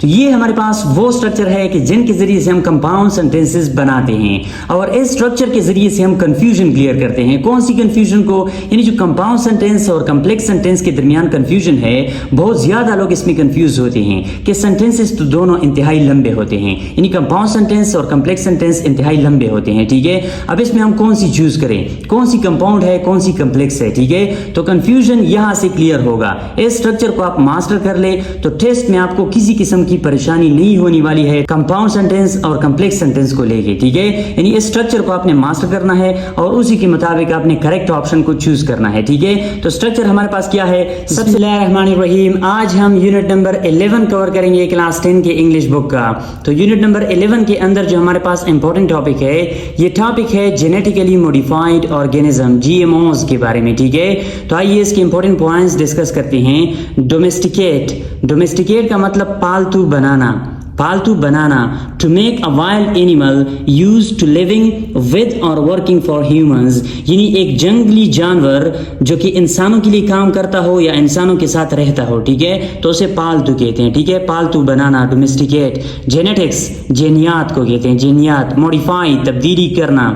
तो ये हमारे पास वो स्ट्रक्चर है कि जिनके जरिए से हम कंपाउंड सेंटेंसेस बनाते हैं और इस स्ट्रक्चर के जरिए से हम कंफ्यूजन क्लियर करते हैं। कौन सी कंफ्यूजन को, यानी जो कंपाउंड सेंटेंस और कॉम्प्लेक्स सेंटेंस के दरमियान कंफ्यूजन है, बहुत ज्यादा लोग इसमें कंफ्यूज होते हैं कि सेंटेंसेस तो दोनों इंतहाई लंबे होते हैं, यानी कंपाउंड सेंटेंस और कॉम्प्लेक्स सेंटेंस इंतहाई लंबे होते हैं। ठीक है, अब इसमें हम कौन सी चूज करें, कौन सी कंपाउंड है, कौन सी कॉम्प्लेक्स है। ठीक है, तो कंफ्यूजन यहां से क्लियर होगा। इस स्ट्रक्चर को आप मास्टर कर ले तो टेस्ट में आपको किसी किस्म की परेशानी नहीं होने वाली है कंपाउंड सेंटेंस और कॉम्प्लेक्स सेंटेंस को लेके। ठीक है, यानी इस स्ट्रक्चर को आपने मास्टर करना है और उसी के मुताबिक आपने करेक्ट ऑप्शन को चूज करना है। ठीक है, तो स्ट्रक्चर हमारे पास क्या है। सबसे बिस्मिल्लाहिर्रहमानिर्रहीम, आज हम यूनिट नंबर 11 कवर करेंगे क्लास 10 के इंग्लिश बुक का। तो यूनिट नंबर 11 के अंदर जो हमारे पास इंपॉर्टेंट टॉपिक है, ये टॉपिक है जेनेटिकली मॉडिफाइड ऑर्गेनिज्म, जीएमओज के बारे में। ठीक है, तो आइए इसके इंपॉर्टेंट पॉइंट्स डिस्कस करते हैं। डोमेस्टिकेट का मतलब पालतू बनाना, पालतू बनाना। To make a wild animal use to living with or working for humans, यानी एक जंगली जानवर जो कि इंसानों के लिए काम करता हो या इंसानों के साथ रहता हो। ठीक है, तो उसे पालतू कहते हैं। ठीक है, पालतू बनाना, डोमेस्टिकेट। जेनेटिक्स, जेनियात को कहते हैं, जेनियात। मॉडिफाई, तब्दीली करना,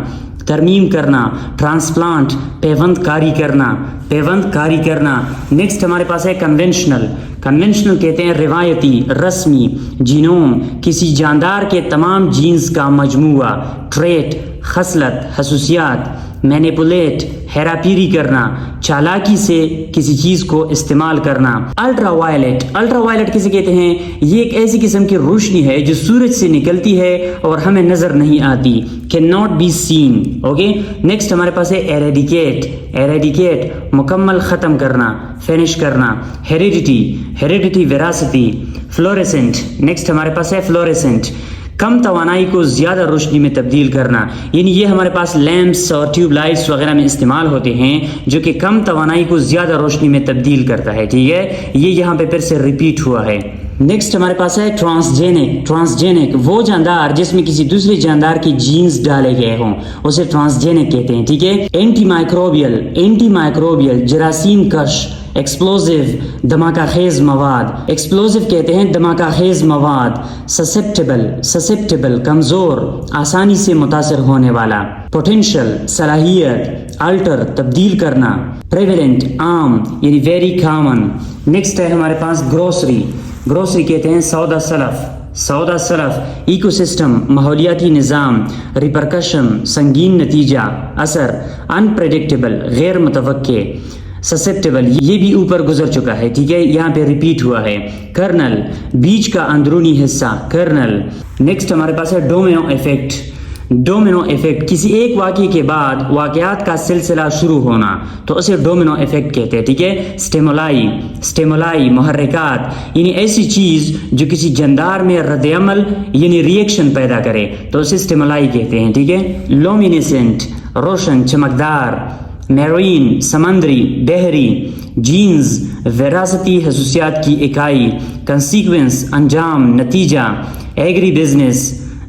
तरमीम करना। ट्रांसप्लांट, पेवंदकारी करना, पेवंदकारी करना। नेक्स्ट हमारे पास है कन्वेंशनल। कन्वेंशनल कहते हैं रिवायती, रस्मी। जीनोम, किसी जानदार के तमाम जीन्स का मजमूआ। ट्रेट, खसलत, खसूसियात। मैनिपुलेट, हेराफेरी करना, चालाकी से किसी चीज को इस्तेमाल करना। अल्ट्रावायलेट, अल्ट्रावायलेट किसे कहते हैं, ये एक ऐसी किस्म की रोशनी है जो सूरज से निकलती है और हमें नजर नहीं आती, can not be seen. Okay, next हमारे पास है एरेडिकेट। एरेडिकेट, मुकम्मल खत्म करना, फिनिश करना। हेरिडिटी, हेरिडिटी विरासती। फ्लोरेसेंट, नेक्स्ट हमारे पास है फ्लोरेसेंट, कम तवानाई को ज्यादा रोशनी में तब्दील करना, यानी ये हमारे पास लैंप्स और ट्यूबलाइट्स वगैरह में इस्तेमाल होते हैं जो कि कम तवानाई को ज्यादा रोशनी में तब्दील करता है। ठीक है, ये यहाँ पे फिर से रिपीट हुआ है। नेक्स्ट हमारे पास है ट्रांसजेनिक। ट्रांसजेनिक, वो जानदार जिसमें किसी दूसरे जानदार की जीन्स डाले गए हों, उसे ट्रांसजेनिक कहते हैं। ठीक है, एंटी माइक्रोबियल, एंटी माइक्रोबियल, जरासीम कश। एक्सप्लोजिव, धमाका खेज मवाद, एक्सप्लोजिव कहते हैं धमाका खेज मवाद। ससेप्टेबल, ससेप्टेबल, कमजोर, आसानी से मुतासर होने वाला। पोटेंशियल, सलाहियत। अल्टर, तब्दील करना। प्रेवेलेंट, आम, यानी वेरी कॉमन। नेक्स्ट है हमारे पास ग्रोसरी। ग्रोसरी कहते हैं सौदा सलफ, सौदा सलफ। इकोसिस्टम, माहौलियाती निज़ाम। रिपरकशन, संगीन नतीजा, असर। अनप्रेडिक्टेबल, गैर मुतवक्के। ससेप्टेबल, ये भी ऊपर गुजर चुका है। ठीक है, यहाँ पे रिपीट हुआ है। कर्नल, बीज का अंदरूनी हिस्सा, कर्नल। नेक्स्ट हमारे पास है डोमिनो इफेक्ट। डोमिनो इफेक्ट, किसी एक वाक़ये के बाद वाक़यात का सिलसिला शुरू होना, तो उसे डोमिनो इफेक्ट कहते हैं। ठीक है, स्टिमुलाई, स्टिमुलाई, मुहर्रिकात, यानी ऐसी चीज़ जो किसी जानदार में रद्द-ए-अमल यानी रिएक्शन पैदा करे, तो उसे स्टिमुलाई कहते हैं। ठीक है, लुमिनेसेंट, रोशन, चमकदार। मैरीन, समंदरी, बहरी। जीन्स, विरासती खसूसियात की इकाई। कंसीक्वेंस, अंजाम, नतीजा। एग्री बिजनेस,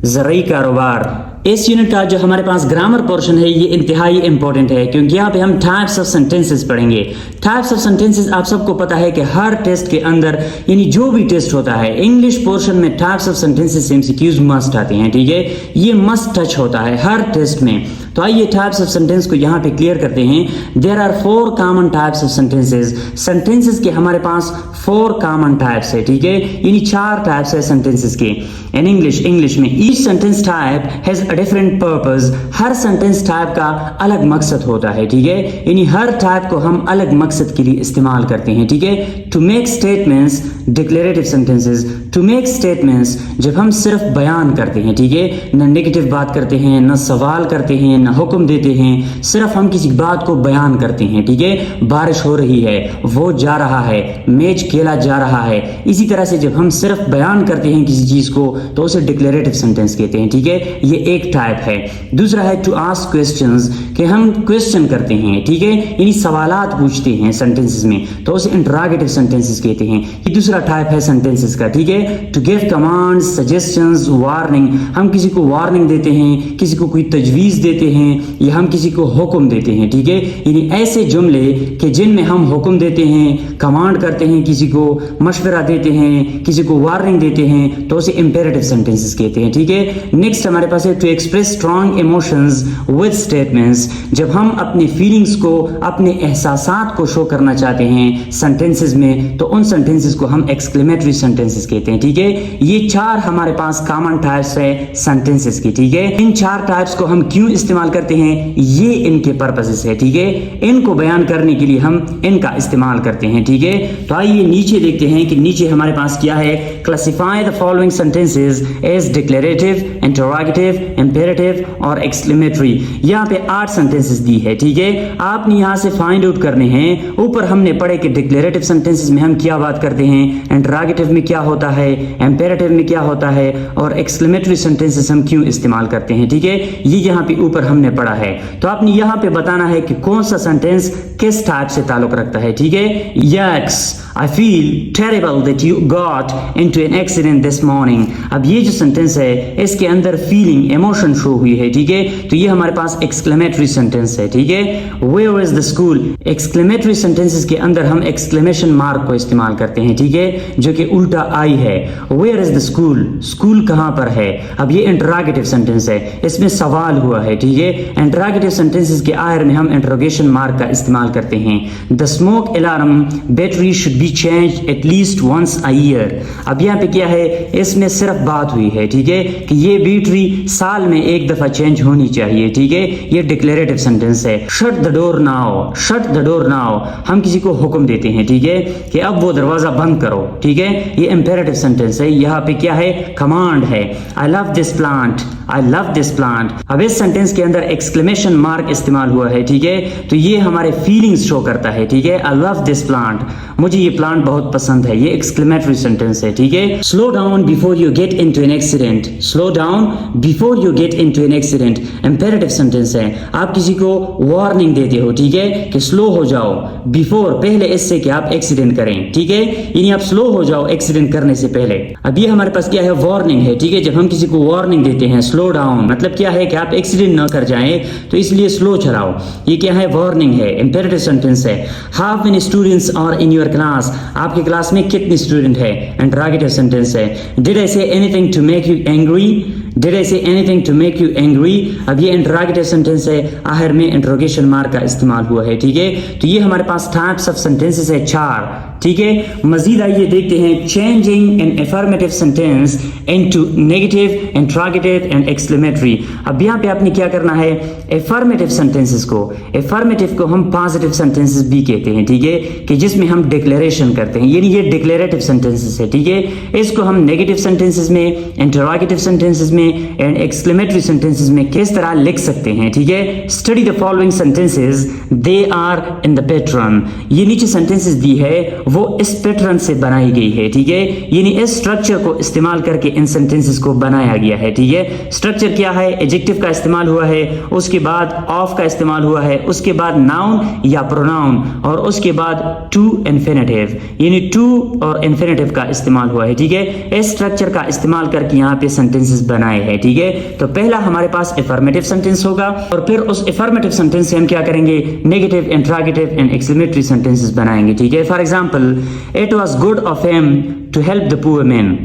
ज़रूरी कारोबार। इस यूनिट का जो हमारे पास ग्रामर पोर्शन है ये इंतहाई इंपॉर्टेंट है, क्योंकि यहाँ पे हम टाइप्स ऑफ सेंटेंसेस पढ़ेंगे। टाइप्स ऑफ सेंटेंसेस आप सबको पता है कि हर टेस्ट के अंदर, यानी जो भी टेस्ट होता है, इंग्लिश पोर्शन में types of sentences MCQs must आते हैं। ठीक है, ये मस्ट टच होता है हर टेस्ट में। तो आइए टाइप्स ऑफ सेंटेंस को यहाँ पे क्लियर करते हैं। There are 4 common types of sentences. Sentences के हमारे पास 4 कॉमन टाइप्स है। ठीक है, यानी 4 टाइप्स है सेंटेंसेस के। इन इंग्लिश में each sentence type has different purpose, her sentence type का अलग मकसद होता है। ठीक है, यानी हर टाइप को हम अलग मकसद के लिए इस्तेमाल करते हैं। ठीक है, to make statements, declarative sentences. To make statements, जब हम सिर्फ बयान करते हैं, ठीक है, न नेगेटिव बात करते हैं, न सवाल करते हैं, न हुक्म देते हैं, सिर्फ हम किसी बात को बयान करते हैं। ठीक है, बारिश हो रही है, वो जा रहा है, मेज खेला जा रहा है। इसी तरह से जब हम सिर्फ बयान करते हैं किसी चीज को, तो उसे डिक्लेरेटिव सेंटेंस कहते हैं। ठीक है, ये एक टाइप है। दूसरा है टू आस्क क्वेश्चंस, कि हम क्वेश्चन करते हैं। ठीक है, यानी सवालात पूछते हैं सेंटेंसेस में, तो उसे इंटरोगेटिव सेंटेंसेस कहते हैं। ये दूसरा टाइप है सेंटेंसेस का। ठीक है, to give commands, suggestions, warning, हम किसी को वार्निंग देते हैं, किसी को कोई तजवीज़ देते हैं, या हम किसी को हुक्म देते हैं। ठीक है, यानी ऐसे जुमले कि जिनमें हम हुक्म देते हैं, कमांड करते हैं किसी किसी को मशवरा देते हैं, किसी को वार्निंग देते हैं, तो उसे इंपेरेटिव सेंटेंसेस कहते हैं। ठीक है, नेक्स्ट हमारे पास है to express strong emotions with statements. जब हम अपने फीलिंग्स को, अपने एहसासात को शो करना चाहते हैं सेंटेंसेस में, तो उन सेंटेंसेस को हम एक्सक्लेमेटरी सेंटेंसेस कहते हैं। ठीक है, ये 4 हमारे पास कॉमन टाइप्स है सेंटेंसेस की। ठीक है, इन 4 टाइप्स को हम क्यों इस्तेमाल करते हैं, ये इनके पर्पसेस है। ठीक है, इनको बयान करने के लिए हम इनका इस्तेमाल करते हैं। ठीक है, तो आइए नीचे देखते हैं कि नीचे हमारे पास क्या है। Classify the following sentences as declarative, interrogative, imperative और एक्सक्लेमेटरी। यहाँ पे 8 सेंटेंसेस दी है। ठीक है, आपने यहाँ से फाइंड आउट करने हैं। ऊपर हमने पढ़े कि डिक्लेरेटिव सेंटेंसेस में हम क्या बात करते हैं, इंटरोगेटिव में क्या होता है, इंपेरेटिव में क्या होता है, और एक्सक्लेमेटरी सेंटेंसेस हम क्यों इस्तेमाल करते हैं। ठीक है, ये यहाँ पे ऊपर हमने पढ़ा है। तो आपने यहाँ पे बताना है कि कौन सा सेंटेंस किस टाइप से ताल्लुक रखता है। ठीक है, x I feel terrible that you got into an accident this morning। अब ये जो सेंटेंस है इसके अंदर फीलिंग, इमोशन शो हुई है। ठीक है, तो ये हमारे पास एक्सक्लेमेटरी सेंटेंस है। ठीक है, Where is the school? Exclamatory sentences के अंदर हम एक्सक्लेमेशन मार्क को इस्तेमाल करते हैं। ठीक है, जो कि उल्टा आई है। Where is the school? School कहाँ पर है। अब ये इंटरोगेटिव सेंटेंस है, इसमें सवाल हुआ है। ठीक है, इंटरोगेटिव सेंटेंसेस के आखिर में हम इंटरोगेशन मार्क का इस्तेमाल करते हैं। The smoke alarm battery should change at least once a year. अब यहाँ पे क्या है, इसमें सिर्फ बात हुई है। ठीक है, कि ये बैटरी साल में एक दफा चेंज होनी चाहिए। ठीक है, ये डिक्लेरेटिव सेंटेंस है। Shut the door now, shut the door now, हम किसी को हुक्म देते हैं। ठीक है, कि अब वो दरवाजा बंद करो। ठीक है, ये इंपेरेटिव सेंटेंस है। यहाँ पे क्या है, कमांड है। I love this plant, I love this plant. अब इस सेंटेंस के अंदर एक्सक्लेमेशन मार्क इस्तेमाल हुआ है। ठीक है, तो ये हमारे फीलिंग्स शो करता है। ठीक है, आई लव दिस प्लांट, मुझे ये प्लांट बहुत पसंद है। ये एक्सक्लेमेटरी सेंटेंस है। ठीक है, slow down before you get into an accident, slow down before you get into an accident, imperative sentence है। आप किसी को वार्निंग देते हो। ठीक है, कि स्लो हो जाओ, बिफोर पहले इससे कि आप एक्सीडेंट करें। ठीक है, यानी आप स्लो हो जाओ एक्सीडेंट करने से पहले। अब ये हमारे पास क्या है, वार्निंग है। ठीक है, जब हम किसी को वार्निंग देते हैं, स्लो डाउन मतलब क्या है कि आप एक्सीडेंट ना कर जाएं, तो इसलिए स्लो चलाओ। ये क्या है, वार्निंग है, इंपेरेटिव सेंटेंस है। How many students are in your class, आपके क्लास में कितने स्टूडेंट है, इंटरोगेटिव सेंटेंस है। Did I say anything to make you angry, did I say anything to make you angry. अब ये इंटरोगेटिव सेंटेंस है, आखिर में इंटरोगेशन मार्क का इस्तेमाल हुआ है। ठीक है, तो ये हमारे पास टाइप्स ऑफ सेंटेंसेस है 4। ठीक है, मजीद आइए देखते हैं changing an affirmative sentence into negative, interrogative and exclamatory. अब यहाँ पे आपने क्या करना है, एफर्मेटिव सेंटेंसेस को, एफर्मेटिव को हम पॉजिटिव सेंटेंसेस भी कहते हैं। ठीक है, कि जिसमें हम डिक्लेरेशन करते हैं, यानी ये डिक्लेरेटिव सेंटेंसेस है। ठीक है, इसको हम नेगेटिव सेंटेंसेस में, इंटरोगेटिव सेंटेंसेस में एंड एक्सक्लेमेटरी सेंटेंसेस में किस तरह लिख सकते हैं। ठीक है, study the following sentences, they are in the pattern. ये नीचे सेंटेंसेस दी है, वो इस पैटर्न से बनाई गई है। ठीक है, यानी इस स्ट्रक्चर को इस्तेमाल करके इन सेंटेंसेस को बनाया गया है। ठीक है, स्ट्रक्चर क्या है, एडजेक्टिव का इस्तेमाल हुआ है, उसके बाद ऑफ का इस्तेमाल हुआ है, उसके बाद नाउन या प्रोनाउन, और उसके बाद टू इन्फिनेटिव, यानी टू और इन्फिनेटिव का इस्तेमाल हुआ है। ठीक है, इस स्ट्रक्चर का इस्तेमाल करके यहाँ पे सेंटेंसेस बनाए हैं। ठीक है, तो पहला हमारे पास एफर्मेटिव सेंटेंस होगा, और फिर उस एफर्मेटिव सेंटेंस से हम क्या करेंगे, negative, interrogative and exclamatory sentences बनाएंगे। ठीक है, for example, it was good of him to help the poor man,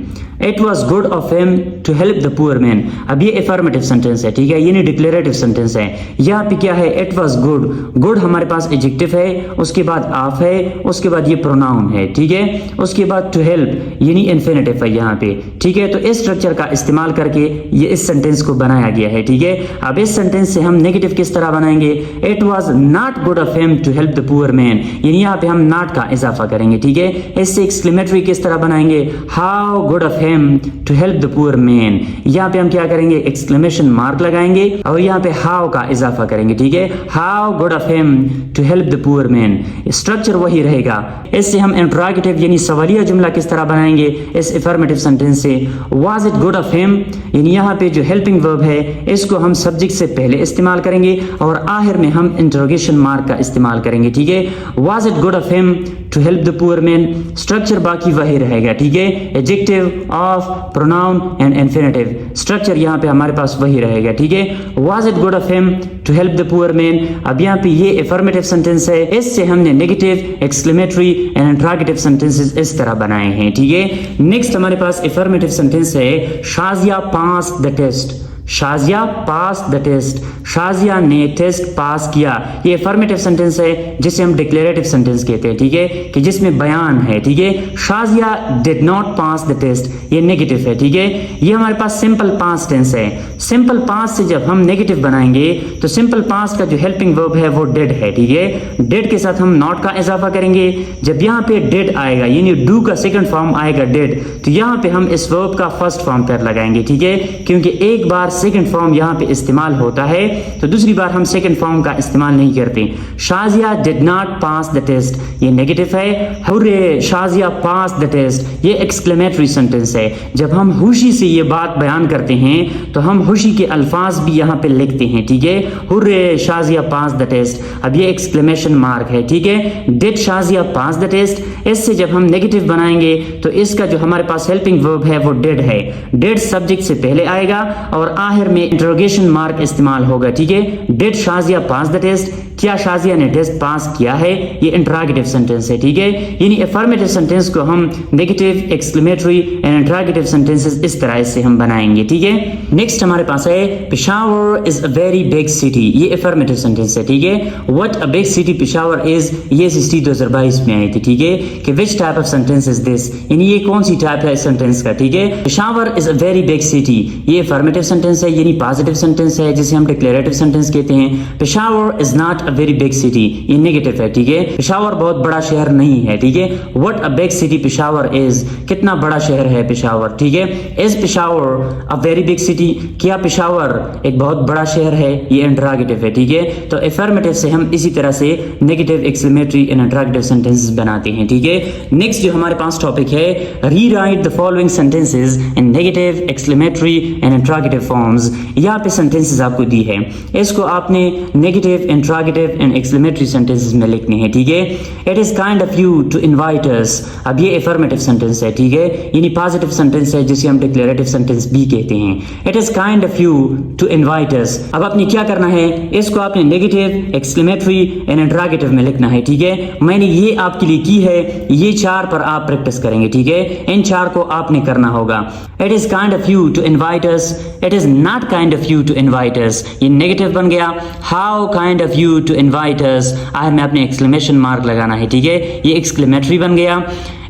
it was good of him to help the poor man. अब ये एफर्मेटिव सेंटेंस है। ठीक है, ये नहीं डिक्लेरेटिव सेंटेंस है। यहाँ पे क्या है, इट वॉज गुड, गुड हमारे पास एडजेक्टिव है, उसके बाद ऑफ है, उसके बाद ये प्रोनाउन है। ठीक है, उसके बाद टू हेल्प यानी इन्फिनेटिव है यहाँ पे। ठीक है, तो इस स्ट्रक्चर का इस्तेमाल करके ये इस सेंटेंस को बनाया गया है। ठीक है, अब इस सेंटेंस से हम नेगेटिव किस तरह बनाएंगे, it was not good of him to help the poor man, यानी यहाँ पे हम नॉट का इजाफा करेंगे। ठीक है, इससे एक्सक्लेमेटरी किस तरह बनाएंगे, how good of to help the poor man, यहाँ पे हम क्या करेंगे, एक्सक्लेमेशन मार्क लगाएंगे और यहाँ पे हाउ का इजाफा करेंगे। ठीक है, how good of him to help the poor man, structure वही रहेगा। इससे हम इंटरोगेटिव यानी सवालिया जुमला किस तरह बनाएंगे, इस अफर्मेटिव सेंटेंस से, was it good of him, यानी यहाँ पे जो हेल्पिंग वर्ब है इसको हम सब्जेक्ट से पहले इस्तेमाल करेंगे और आखिर में हम इंटरोगेशन मार्क का इस्तेमाल करेंगे। ठीक है, was it good of him to help the poor man, structure बाकी वही रहेगा। ठीक है, adjective, of, pronoun and infinitive. Structure यहाँ पे हमारे पास वही रहेगा, ठीक है। Was it good of him to help the poor man, अब यहाँ पे ये अफर्मेटिव सेंटेंस है, इससे हमने negative, exclamatory and interrogative sentences इस तरह बनाए हैं, ठीक है। नेक्स्ट हमारे पास अफर्मेटिव सेंटेंस है Shazia pass the test. Shazia pass the test, Shazia ने टेस्ट पास किया। ये अफर्मेटिव सेंटेंस है जिसे हम डिक्लेरेटिव सेंटेंस कहते हैं, ठीक है, कि जिसमें बयान है, ठीक है। Shazia did not pass the test, ये नेगेटिव है, ठीक है। ये हमारे पास सिंपल पास्ट टेंस है। सिंपल पास्ट से जब हम नेगेटिव बनाएंगे तो सिंपल पास्ट का जो हेल्पिंग वर्ब है वो डिड है, ठीक है। डिड के साथ हम नॉट का इजाफा करेंगे। जब यहाँ पे डिड आएगा यानी डू का सेकंड फॉर्म आएगा डिड, तो यहाँ पे हम इस वर्ब का फर्स्ट फॉर्म पर लगाएंगे, ठीक है, क्योंकि एक बार सेकंड फॉर्म यहाँ पे इस्तेमाल होता है तो दूसरी बार हम सेकंड फॉर्म का इस्तेमाल नहीं करते। Shazia did not pass the test, ये नेगेटिव है। Hurray Shazia pass the test, ये एक्सक्लेमेटरी सेंटेंस है। जब हम खुशी से ये बात बयान करते हैं तो हम खुशी के अल्फाज भी यहाँ पे लिखते हैं, ठीक है। Hurray Shazia pass the test, अब ये एक्सक्लेमेशन मार्क है, ठीक है। Did Shazia pass the test, इससे जब हम नेगेटिव बनाएंगे तो इसका जो हमारे पास हेल्पिंग वर्ब है वो डिड है। डिड सब्जेक्ट से पहले आएगा और आखिर में इंटरोगेशन मार्क इस्तेमाल होगा, ठीक है। Did Shazia pass the test, क्या शाजिया ने टेस्ट पास किया है, ये इंटरोगेटिव सेंटेंस है, ठीक है। यानी अफर्मेटिव सेंटेंस को हम negative, exclamatory and interrogative sentences इस तरह से हम बनाएंगे, ठीक है। नेक्स्ट हमारे पास है Peshawar is a very big city, ये अफर्मेटिव सेंटेंस है, ठीक है। What a big city Peshawar is, ये सिटी 2022 में आई थी, ठीक है, कि which type of sentence is this, यानी ये कौन सी टाइप है सेंटेंस का, ठीक है। Peshawar is a very big city, ये अफर्मेटिव सेंटेंस है यानी पॉजिटिव सेंटेंस है जिसे हम डिक्लेरेटिव सेंटेंस कहते हैं। Peshawar is not a very big city, ये नेगेटिव है, ठीक है। पेशावर बहुत बड़ा शहर नहीं है, ठीक है। What a big city Peshawar is, कितना बड़ा शहर है पेशावर, ठीक है। Is Peshawar a very big city, क्या पेशावर एक बहुत बड़ा शहर है, ये इंटरोगेटिव है, ठीक है। तो अफर्मेटिव से हम इसी तरह से negative, exclamatory and interrogative sentences बनाते हैं, ठीक है। नेक्स्ट जो हमारे पास टॉपिक है rewrite the following sentences in negative, exclamatory and interrogative forms. यहाँ पे सेंटेंसेस आपको दी है, इसको आपने negative, interrogative and exclamatory sentences में लिखने हैं, ठीक है। It is kind of you to invite us, अब ये अफर्मेटिव सेंटेंस है, ठीक है, यानी पॉजिटिव सेंटेंस है जिसे हम डिक्लेरेटिव सेंटेंस भी कहते हैं। It is kind of you to invite us, अब आपने क्या करना है, इसको आपने नेगेटिव, एक्सक्लेमेटरी एंड इंटरोगेटिव में लिखना है, ठीक है। मैंने ये आपके लिए की है, ये 4 पर आप प्रैक्टिस करेंगे, ठीक है। इन 4 को आपने करना होगा। It is kind of you to invite us, it is not kind of you to invite us, ये नेगेटिव बन गया। How kind of you to invite us, आखिर में आपने एक्सक्लेमेशन मार्क लगाना है, ठीक है, ये एक्सक्लेमेटरी बन गया।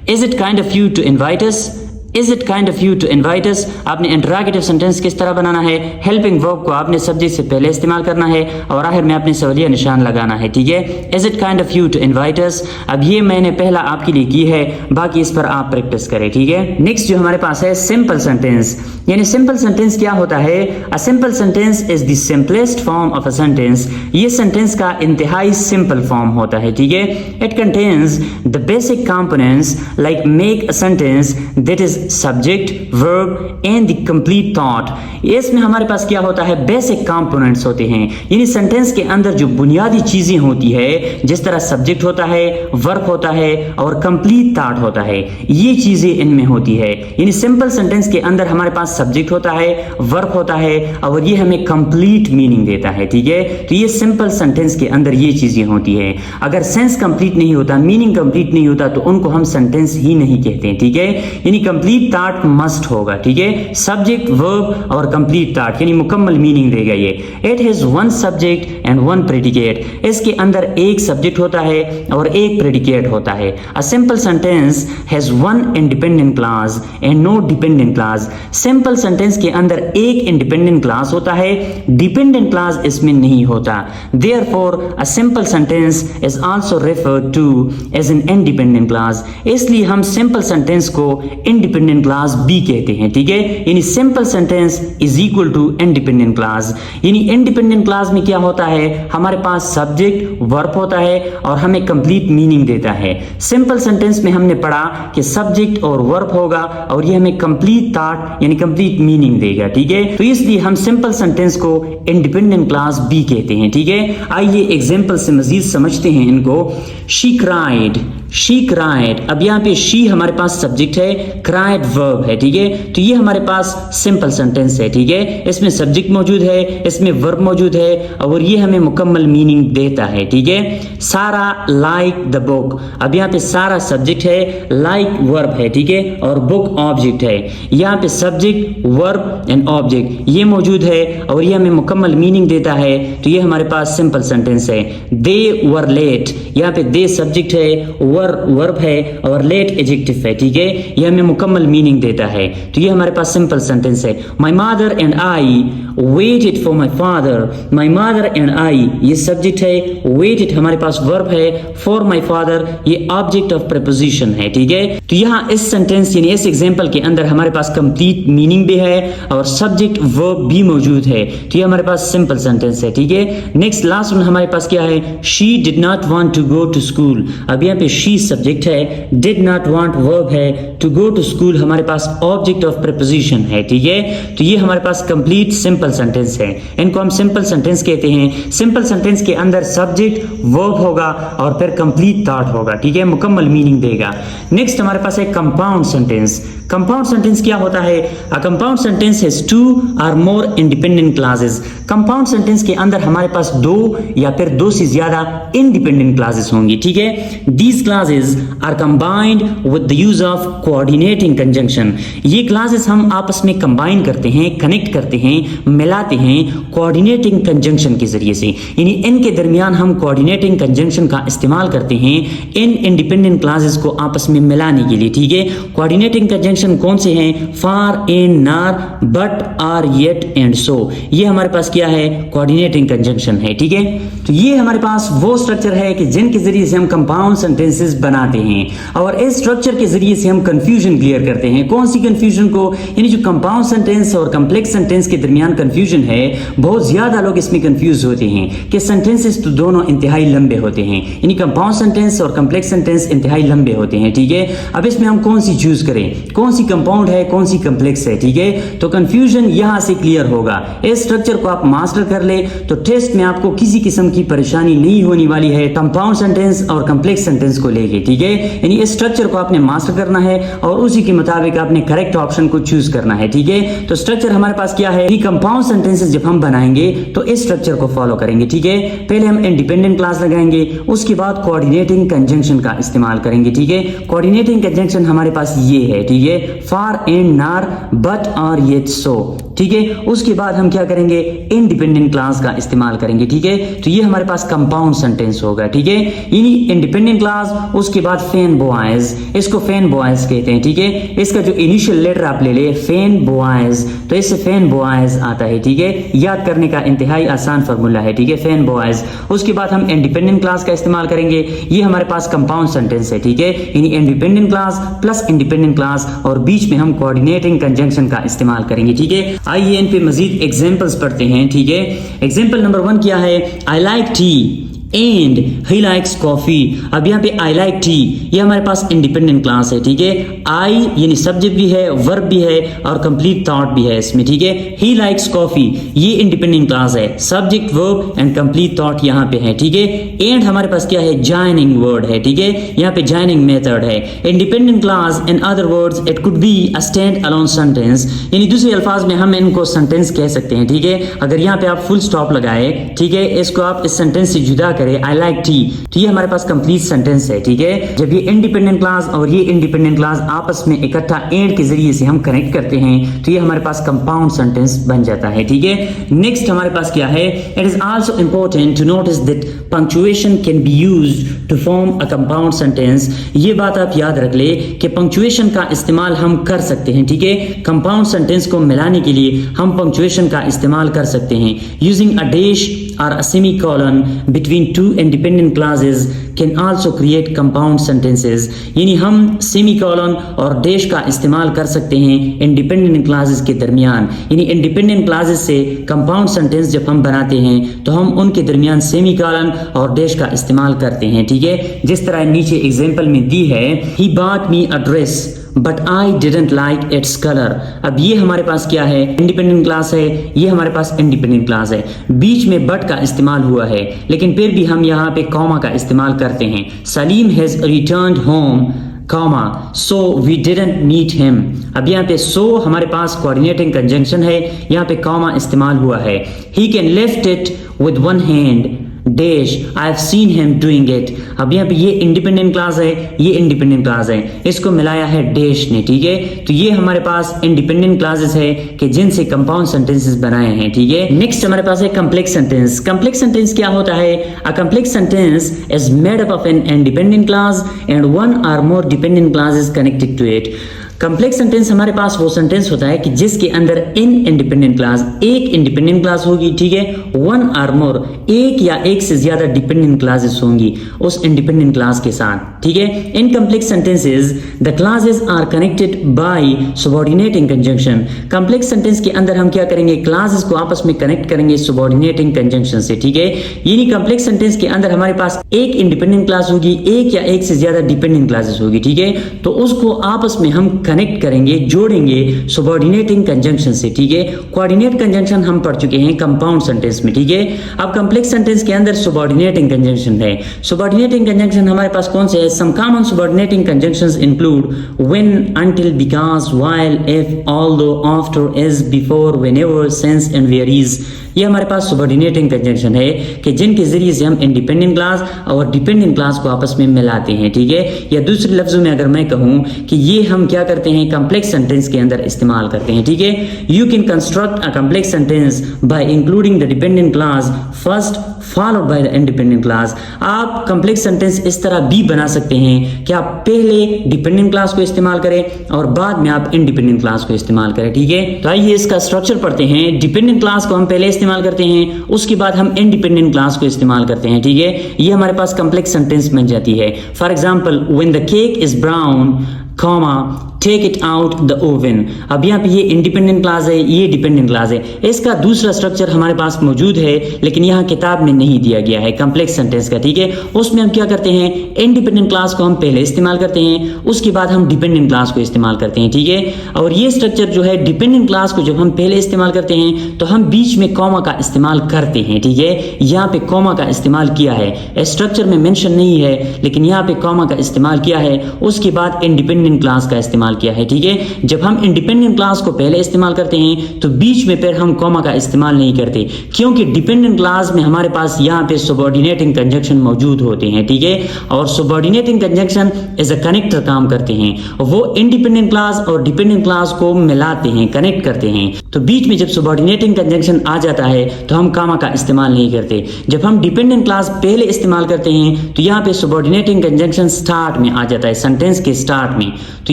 Is it kind of you to invite us, is it kind of you to invite us, आपने इंटरोगेटिव सेंटेंस किस तरह बनाना है, हेल्पिंग वर्ब को आपने सब्जेक्ट से पहले इस्तेमाल करना है और आखिर में आपने सवालिया निशान लगाना है, ठीक है। Is it kind of you to invite us, अब ये मैंने पहला आपके लिए की है, बाकी इस पर आप प्रैक्टिस करें, ठीक है। नेक्स्ट जो हमारे पास है सिंपल सेंटेंस, यानी सिंपल सेंटेंस क्या होता है, a simple sentence is the simplest form of a sentence, ये सेंटेंस का इंतहाई सिंपल फॉर्म होता है, ठीक है। It contains the basic components like make a sentence that is subject, verb and the complete thought. इसमें हमारे पास क्या होता है, बेसिक कंपोनेंट्स होते हैं, यानी सेंटेंस के अंदर जो बुनियादी चीजें होती है, जिस तरह सब्जेक्ट होता है, वर्ब होता है और कंप्लीट थॉट होता है, ये चीजें इनमें होती है। यानी सिंपल सेंटेंस के अंदर हमारे पास सब्जेक्ट होता है, वर्ब होता है और ये हमें कंप्लीट मीनिंग देता है, ठीक है। तो ये सिंपल सेंटेंस के अंदर ये चीजें होती है। अगर सेंस कंप्लीट नहीं होता, मीनिंग कंप्लीट नहीं होता तो उनको हम सेंटेंस ही नहीं कहते हैं, ठीक है। यानी कंप्लीट थॉट मस्ट होगा, ठीक है, सब्जेक्ट, वर्ब और कंप्लीट थॉट, यानी मुकम्मल मीनिंग देगा ये। It has one subject and one predicate, इसके अंदर एक सब्जेक्ट होता है और एक प्रेडिकेट होता है। A simple sentence has one independent clause and no dependent clause, simple sentence के अंदर एक इंडिपेंडेंट क्लॉज होता है, डिपेंडेंट क्लॉज इसमें नहीं होता। Therefore a simple sentence is also referred to as an independent clause, इसलिए हम सिंपल सेंटेंस को इंडिपेंडेंट क्लॉज भी कहते हैं, ठीक है। यानी simple sentence is equal to independent clause, यानी इंडिपेंडेंट क्लॉज में क्या होता है, हमारे पास सब्जेक्ट, वर्ब होता है और हमें कंप्लीट मीनिंग देता है। सिंपल सेंटेंस में हमने पढ़ा कि सब्जेक्ट और वर्ब होगा और ये हमें कंप्लीट थॉट यानी कंप्लीट मीनिंग देगा, ठीक है। तो इसलिए हम सिंपल सेंटेंस को इंडिपेंडेंट क्लॉज भी कहते हैं, ठीक है। आइए एग्जांपल से मजीद समझते हैं इनको। शी क्राइड, शी क्राइड, अब यहाँ पे शी हमारे पास सब्जेक्ट है, क्राइड वर्ब है, ठीक है। तो ये हमारे पास सिंपल सेंटेंस है, ठीक है। इसमें सब्जेक्ट मौजूद है, इसमें वर्ब मौजूद है और ये हमें मुकम्मल मीनिंग देता है, ठीक है। सारा लाइक द बुक, अब यहाँ पे सारा सब्जेक्ट है, लाइक वर्ब है, ठीक है, और बुक ऑब्जेक्ट है। यहाँ पे सब्जेक्ट वर्ब एंड ऑब्जेक्ट ये मौजूद है और ये हमें मुकम्मल मीनिंग देता है। तो ये हमारे पास सिंपल सेंटेंस है। दे वर लेट, यहाँ पे दे सब्जेक्ट है, वर्ब है और लेट एडजेक्टिव है, ठीक है। ये हमें मुकम्मल मीनिंग देता है। तो ये हमारे पास सिंपल सेंटेंस है। My mother and I waited for my father, my mother and I ये सब्जेक्ट है, वेटेड हमारे पास वर्ब है, फॉर माई फादर ये ऑब्जेक्ट ऑफ प्रपोजिशन है, ठीक है। तो यहाँ इस सेंटेंस यानी इस एग्जांपल के अंदर हमारे पास कंप्लीट मीनिंग भी है और सब्जेक्ट वर्ब भी मौजूद है। तो ये हमारे पास सिंपल सेंटेंस है, ठीक है। नेक्स्ट लास्ट वन हमारे पास क्या है, she did not want to go to school, अब यहाँ पे शी सब्जेक्ट है, डिड नॉट वांट वर्ब है, टू गो टू स्कूल हमारे पास ऑब्जेक्ट ऑफ प्रपोजिशन है, ठीक है। तो ये हमारे पास कंप्लीट सिंपल सेंटेंस है। इनको हम सिंपल सेंटेंस कहते हैं। सिंपल सेंटेंस के अंदर सब्जेक्ट वर्ब होगा और फिर कंप्लीट थॉट होगा, ठीक है, मुकम्मल मीनिंग देगा। नेक्स्ट हमारे पास है कंपाउंड सेंटेंस। कंपाउंड सेंटेंस क्या होता है, a compound sentence has two or more independent clauses. Compound sentence के अंदर हमारे पास दो या फिर दो से ज्यादा इंडिपेंडेंट क्लॉजेस होंगी, ठीक है। These clauses are combined with the use of coordinating conjunction. ये क्लॉजेस हम आपस में कंबाइन करते हैं, कनेक्ट करते हैं, मिलाते हैं कोऑर्डिनेटिंग कंजंक्शन के जरिए से, यानी इनके दरमियान हम कोऑर्डिनेटिंग कंजंक्शन का इस्तेमाल करते हैं इन इंडिपेंडेंट क्लॉजेस को आपस में मिलाने के लिए, ठीक है। कोऑर्डिनेटिंग कंजंक्शन कौन से हैं, for, in, nor, but, or, yet and so, ये हमारे पास क्या है, कोऑर्डिनेटिंग कंजंक्शन है, ठीक है। तो ये हमारे पास वो स्ट्रक्चर है कि जिनके जरिए से हम कंपाउंड सेंटेंसेस बनाते हैं और इस स्ट्रक्चर के जरिए से हम कंफ्यूजन क्लियर करते हैं। कौन सी कंफ्यूजन को, यानी जो कंपाउंड सेंटेंस और कॉम्प्लेक्स सेंटेंस के दरमियान कंफ्यूजन है, बहुत ज्यादा लोग इसमें कंफ्यूज होते हैं कि सेंटेंसेस तो दोनों इंतहाई लंबे होते हैं, यानी कंपाउंड सेंटेंस और कॉम्प्लेक्स सेंटेंस इंतहाई लंबे होते हैं, ठीक है। अब इसमें हम कौन सी चूज करें, कौन सी कंपाउंड है, कौन सी कॉम्प्लेक्स है, ठीक है। तो कंफ्यूजन यहां से क्लियर होगा। इस स्ट्रक्चर को आप मास्टर कर ले तो टेस्ट में आपको किसी किस्म की परेशानी नहीं होने वाली है कंपाउंड सेंटेंस और कॉम्प्लेक्स सेंटेंस को लेके, ठीक है। यानी इस स्ट्रक्चर को आपने मास्टर करना है और उसी के मुताबिक आपने करेक्ट ऑप्शन को चूज करना है, ठीक है। तो स्ट्रक्चर हमारे पास क्या है, कंपाउंड सेंटेंसेस जब हम बनाएंगे तो इस स्ट्रक्चर को फॉलो करेंगे, ठीक है। पहले हम इंडिपेंडेंट क्लॉज लगाएंगे, उसके बाद कोऑर्डिनेटिंग कंजंक्शन का इस्तेमाल करेंगे, ठीक है। कोऑर्डिनेटिंग कंजंक्शन हमारे पास ये है, ठीक है, फार, एंड, नार, बट, और येट, सो, ठीक है। उसके बाद हम क्या करेंगे, इंडिपेंडेंट क्लॉज का इस्तेमाल करेंगे, ठीक है। तो ये हमारे पास कंपाउंड सेंटेंस होगा, ठीक है। यानी इंडिपेंडेंट क्लॉज, उसके बाद फैन बॉयज, इसको फैन बॉयज कहते हैं, ठीक है। इसका जो इनिशियल लेटर आप ले ले फैन बॉयज, तो इससे फैन बॉयज आता है, ठीक है। याद करने का इंतहाई आसान फार्मूला है, ठीक है, फैन बॉयज। उसके बाद हम इंडिपेंडेंट क्लॉज का इस्तेमाल करेंगे, ये हमारे पास कंपाउंड सेंटेंस है, ठीक है। यानी independent clause plus independent clause और बीच में हम कोऑर्डिनेटिंग कंजंक्शन का इस्तेमाल करेंगे, ठीक है। आइए इन पे मजीद एग्जांपल्स पढ़ते हैं, ठीक है। एग्जांपल नंबर 1 क्या है, I like T and he likes coffee. अब यहाँ पे आई लाइक टी ये हमारे पास इंडिपेंडेंट क्लास है, ठीक है। आई यानी सब्जेक्ट भी है, वर्ब भी है और कंप्लीट थॉट भी है इसमें, ठीक है। ही लाइक्स कॉफी ये इंडिपेंडेंट क्लास है, subject verb and complete thought यहाँ पे है, ठीक है। एंड हमारे पास क्या है, जॉइनिंग वर्ड है, ठीक है। यहाँ पे जॉइनिंग मेथड है। Independent class in other words it could be a stand alone sentence, यानी दूसरे अल्फाज में हम इनको सेंटेंस कह सकते हैं, ठीक है। अगर यहाँ पे आप फुल स्टॉप लगाए, ठीक है, इसको आप इस सेंटेंस से जुदा करें, आई लाइक टी, तो ये हमारे पास कंप्लीट सेंटेंस है, ठीक है। जब ये इंडिपेंडेंट क्लास और ये इंडिपेंडेंट क्लास आपस में इकट्ठा एंड के जरिए से हम कनेक्ट करते हैं तो ये हमारे पास कंपाउंड सेंटेंस बन जाता है, ठीक है। नेक्स्ट हमारे पास क्या है, it is also important to notice that punctuation can be used to form a compound sentence. ये बात आप याद रख ले कि पंक्चुएशन का इस्तेमाल हम कर सकते हैं, ठीक है। कंपाउंड सेंटेंस को मिलाने के लिए हम पंक्चुएशन का इस्तेमाल कर सकते हैं। Using a dash or a semicolon between two independent clauses can also create compound sentences, यानी हम सेमीकोलन और डैश का इस्तेमाल कर सकते हैं इंडिपेंडेंट क्लासेस के दरमियान। यानी इंडिपेंडेंट क्लासेस से कंपाउंड सेंटेंस जब हम बनाते हैं तो हम उनके दरमियान सेमीकोलन और डैश का इस्तेमाल करते हैं, ठीक है। जिस तरह नीचे एग्जांपल में दी है, he bought me a dress but I didn't like its colour. अब ये हमारे पास क्या है, इंडिपेंडेंट क्लास है, ये हमारे पास इंडिपेंडेंट क्लास है, बीच में बट का इस्तेमाल हुआ है, लेकिन फिर भी हम यहाँ पे कॉमा का इस्तेमाल करते हैं। Salim has returned home comma so we didn't meet him. अब यहाँ पे सो हमारे पास कोऑर्डिनेटिंग कंजंक्शन है, यहाँ पे कॉमा इस्तेमाल हुआ है। He can lift it with one hand dash I have seen him doing it. अब यहाँ पे ये इंडिपेंडेंट क्लास है, ये इंडिपेंडेंट क्लास है, इसको मिलाया है डैश ने, ठीक है। तो ये हमारे पास इंडिपेंडेंट क्लासेस है कि जिनसे कंपाउंड सेंटेंसेस बनाए हैं, ठीक है। नेक्स्ट हमारे पास है कम्प्लेक्स सेंटेंस। कम्प्लेक्स सेंटेंस क्या होता है? A complex sentence is made up of an independent clause and one or more dependent clauses connected to it. Complex sentence हमारे पास वो सेंटेंस होता है कि जिसके अंदर इन इंडिपेंडेंट क्लास, एक इंडिपेंडेंट क्लास होगी, ठीक है, वन और मोर, एक या एक से ज्यादा डिपेंडेंट क्लासेस होंगी उस इंडिपेंडेंट क्लास के साथ, ठीक है। In complex sentences the clauses are connected by subordinating conjunction. Complex sentence के अंदर हम क्या करेंगे, क्लासेस को आपस में कनेक्ट करेंगे सबऑर्डिनेटिंग कंजंक्शन से, ठीक है। यानी कम्प्लेक्स सेंटेंस के अंदर हमारे पास एक इंडिपेंडेंट क्लास होगी, एक या एक से ज्यादा डिपेंडेंट क्लासेस होगी, ठीक है। तो उसको आपस में हम कनेक्ट करेंगे, जोड़ेंगे सबऑर्डिनेटिंग कंजंक्शन से, ठीक है। कोऑर्डिनेट कंजंक्शन हम पढ़ चुके हैं कंपाउंड सेंटेंस में, ठीक है। अब कम्प्लेक्स सेंटेंस के अंदर सबऑर्डिनेटिंग कंजंक्शन है। सबऑर्डिनेटिंग कंजंक्शन हमारे पास कौन से है? Some common subordinating conjunctions include when, until, because, while, if, although, after, as, before, whenever, since and whereas. ये हमारे पास सबऑर्डिनेटिंग कंजंक्शन है कि जिनके जरिए से हम इंडिपेंडेंट क्लास और डिपेंडेंट क्लास को आपस में मिलाते हैं, ठीक है। या दूसरे लफ्जों में अगर मैं कहूं कि ये हम क्या करते हैं, कम्प्लेक्स सेंटेंस के अंदर इस्तेमाल करते हैं, ठीक है। You can construct a complex sentence by including the dependent class first followed by the independent class. आप कम्प्लेक्स सेंटेंस इस तरह भी बना सकते हैं कि आप पहले डिपेंडेंट क्लास को इस्तेमाल करें और बाद में आप इंडिपेंडेंट क्लास को इस्तेमाल करें, ठीक है। तो आइए इसका स्ट्रक्चर पढ़ते हैं। डिपेंडेंट क्लास को हम पहले इस्तेमाल करते हैं, उसके बाद हम इंडिपेंडेंट क्लास को इस्तेमाल करते हैं, ठीक है। ये हमारे पास कम्प्लेक्स सेंटेंस बन जाती है। For example, when the cake is brown comma take it out the oven. अब यहाँ पे ये इंडिपेंडेंट क्लास है, ये डिपेंडेंट क्लास है। इसका दूसरा स्ट्रक्चर हमारे पास मौजूद है लेकिन यहाँ किताब में नहीं दिया गया है कम्प्लेक्स सेंटेंस का, ठीक है। उसमें हम क्या करते हैं, इंडिपेंडेंट क्लास को हम पहले इस्तेमाल करते हैं, उसके बाद हम डिपेंडेंट क्लास को इस्तेमाल करते हैं, ठीक है। और ये स्ट्रक्चर जो है, डिपेंडेंट क्लास को जब हम पहले इस्तेमाल करते हैं तो हम बीच में कॉमा का इस्तेमाल करते हैं, ठीक है। यहाँ पे कॉमा का इस्तेमाल किया है, स्ट्रक्चर में मेंशन नहीं है लेकिन यहाँ पे कॉमा का इस्तेमाल किया है, उसके बाद इंडिपेंडेंट क्लास का इस्तेमाल किया है, ठीक है। जब हम इंडिपेंडेंट क्लास को पहले इस्तेमाल करते हैं तो बीच में फिर हम कॉमा का इस्तेमाल नहीं करते, क्योंकि डिपेंडेंट क्लास में हमारे पास यहाँ पे सबऑर्डिनेटिंग कंजंक्शन मौजूद होते हैं, ठीक है। और subordinating conjunction as a connector काम करते हैं, वो इंडिपेंडेंट क्लास और डिपेंडेंट क्लास को मिलाते हैं, कनेक्ट करते हैं। तो बीच में जब सबऑर्डिनेटिंग कंजंक्शन आ जाता है तो हम कॉमा का इस्तेमाल नहीं करते। जब हम डिपेंडेंट क्लास पहले इस्तेमाल करते हैं तो यहाँ पे सबऑर्डिनेटिंग कंजंक्शन स्टार्ट में आ जाता है, सेंटेंस के स्टार्ट में। तो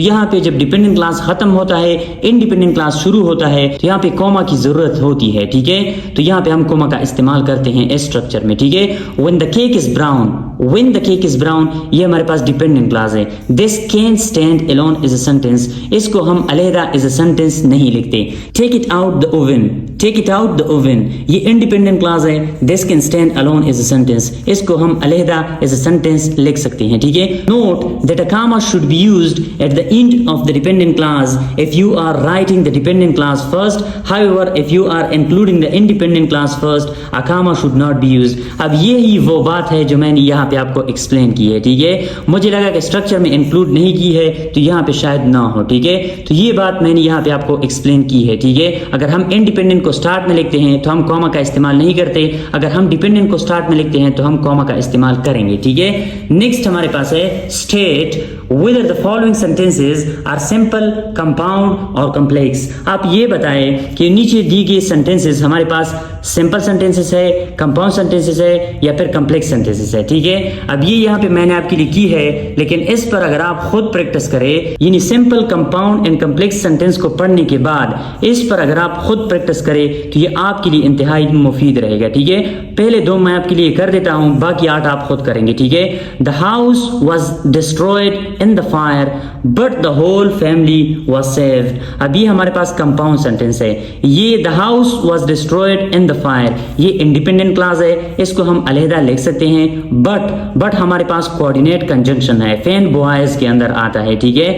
यहाँ पे जब डिपेंडेंट क्लास खत्म होता है, इंडिपेंडेंट क्लास शुरू होता है, तो यहाँ पे कॉमा की जरूरत होती है, ठीक है। तो यहाँ पे हम कॉमा का इस्तेमाल करते हैं इस स्ट्रक्चर में, ठीक है। When the cake is brown, when the cake is brown, ये हमारे पास डिपेंडेंट क्लास है। This can stand alone as a sentence, इसको हम अलहदा इज अ सेंटेंस नहीं लिखते। Take it out the oven, take it out the oven, ये इंडिपेंडेंट क्लास है। This can stand alone as a sentence, इसको हम अलहदा इज अ सेंटेंस लिख सकते हैं, ठीक है। Note that a comma should be used at the end of the dependent class if you are writing the dependent class first. However, if you are including the independent class first, a comma should not be used. अब ये ही वो बात है जो मैंने यहाँ पे आपको एक्सप्लेन की है, ठीक है। मुझे लगा कि स्ट्रक्चर में इंक्लूड नहीं की है तो यहाँ पे शायद ना हो, ठीक है। तो ये बात मैंने यहाँ पे आपको एक्सप्लेन की है, ठीक है। अगर हम इंडिपेंडेंट को स्टार्ट में लिखते हैं तो हम कॉमा का इस्तेमाल नहीं करते, अगर हम डिपेंडेंट को स्टार्ट में लिखते हैं तो हम कॉमा का इस्तेमाल करेंगे, ठीक है। नेक्स्ट हमारे पास है state whether the following sentences are simple, compound और complex। आप ये बताएं कि नीचे दी गई सेंटेंसेस हमारे पास सिंपल सेंटेंसेस है, कंपाउंड सेंटेंसेस है या फिर कम्प्लेक्स सेंटेंसेस है, ठीक है। अब ये यहाँ पे मैंने आपके लिए की है, लेकिन इस पर अगर आप खुद प्रैक्टिस करें, यानी simple, compound and complex sentence को पढ़ने के बाद इस पर अगर आप खुद प्रैक्टिस करें तो ये आपके लिए इंतहाई मुफीद रहेगा, ठीक है। पहले दो मैं आपके लिए कर देता हूँ, बाकी 8 आप खुद करेंगे, ठीक है। The house was destroyed in the fire but the whole whole family was saved. अब ये हमारे पास कंपाउंड सेंटेंस है। ये the house was destroyed in the fire, ये इंडिपेंडेंट क्लॉज है, इसको हम अलहदा लिख सकते हैं। बट हमारे पास कोऑर्डिनेट कंजंक्शन है, फैन बॉयज के अंदर आता है, ठीक है।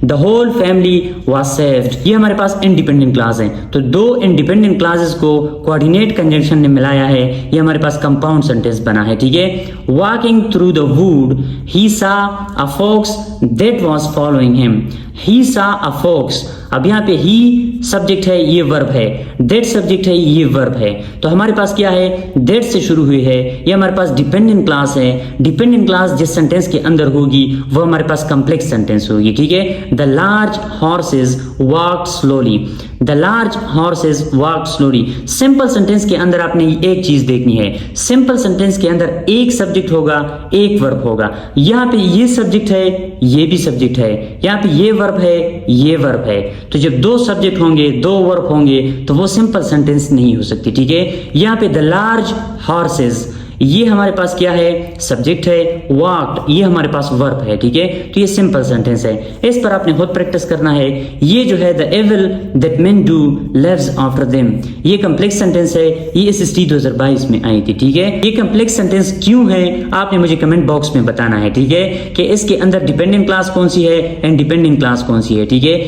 The whole family was saved, ये हमारे पास इंडिपेंडेंट क्लॉज है, तो दो इंडिपेंडेंट क्लॉजेस को कोऑर्डिनेट कंजंक्शन ने मिलाया है, ये हमारे पास कंपाउंड सेंटेंस बना है, ठीक है। Walking through the wood he saw a fox that was following him, he saw a fox, अब यहाँ पे ही सब्जेक्ट है, ये वर्ब है, दैट सब्जेक्ट है, ये वर्ब है, तो हमारे पास क्या है, दैट से शुरू हुई है, ये हमारे पास डिपेंडेंट क्लास है। डिपेंडेंट क्लास जिस सेंटेंस के अंदर होगी वो हमारे पास कॉम्प्लेक्स सेंटेंस होगी, ठीक है। The large horses walked slowly, the large horses walked slowly. Simple sentence के अंदर आपने एक चीज देखनी है, सिंपल सेंटेंस के अंदर एक सब्जेक्ट होगा, एक वर्ब होगा। यहाँ पे ये सब्जेक्ट है, ये भी सब्जेक्ट है, यहाँ पे ये वर्ब है, ये वर्ब है, तो जब दो सब्जेक्ट होंगे, दो वर्ब होंगे, तो वो सिंपल सेंटेंस नहीं हो सकती, ठीक है। यहाँ पे द लार्ज हॉर्सेस, ये हमारे पास क्या है, सब्जेक्ट है, वॉक्ड ये हमारे पास वर्ब है, ठीक है, तो ये सिंपल सेंटेंस है। इस पर आपने खुद प्रैक्टिस करना है। ये जो है the evil that men do lives after them, ये कॉम्प्लेक्स सेंटेंस है, ये SST 2022 में आई थी, ठीक है। ये कॉम्प्लेक्स सेंटेंस क्यों है आपने मुझे कमेंट बॉक्स में बताना है, ठीक है, कि इसके अंदर डिपेंडेंट क्लास कौन सी है, इंडिपेंडेंट क्लास कौन सी है, ठीक है।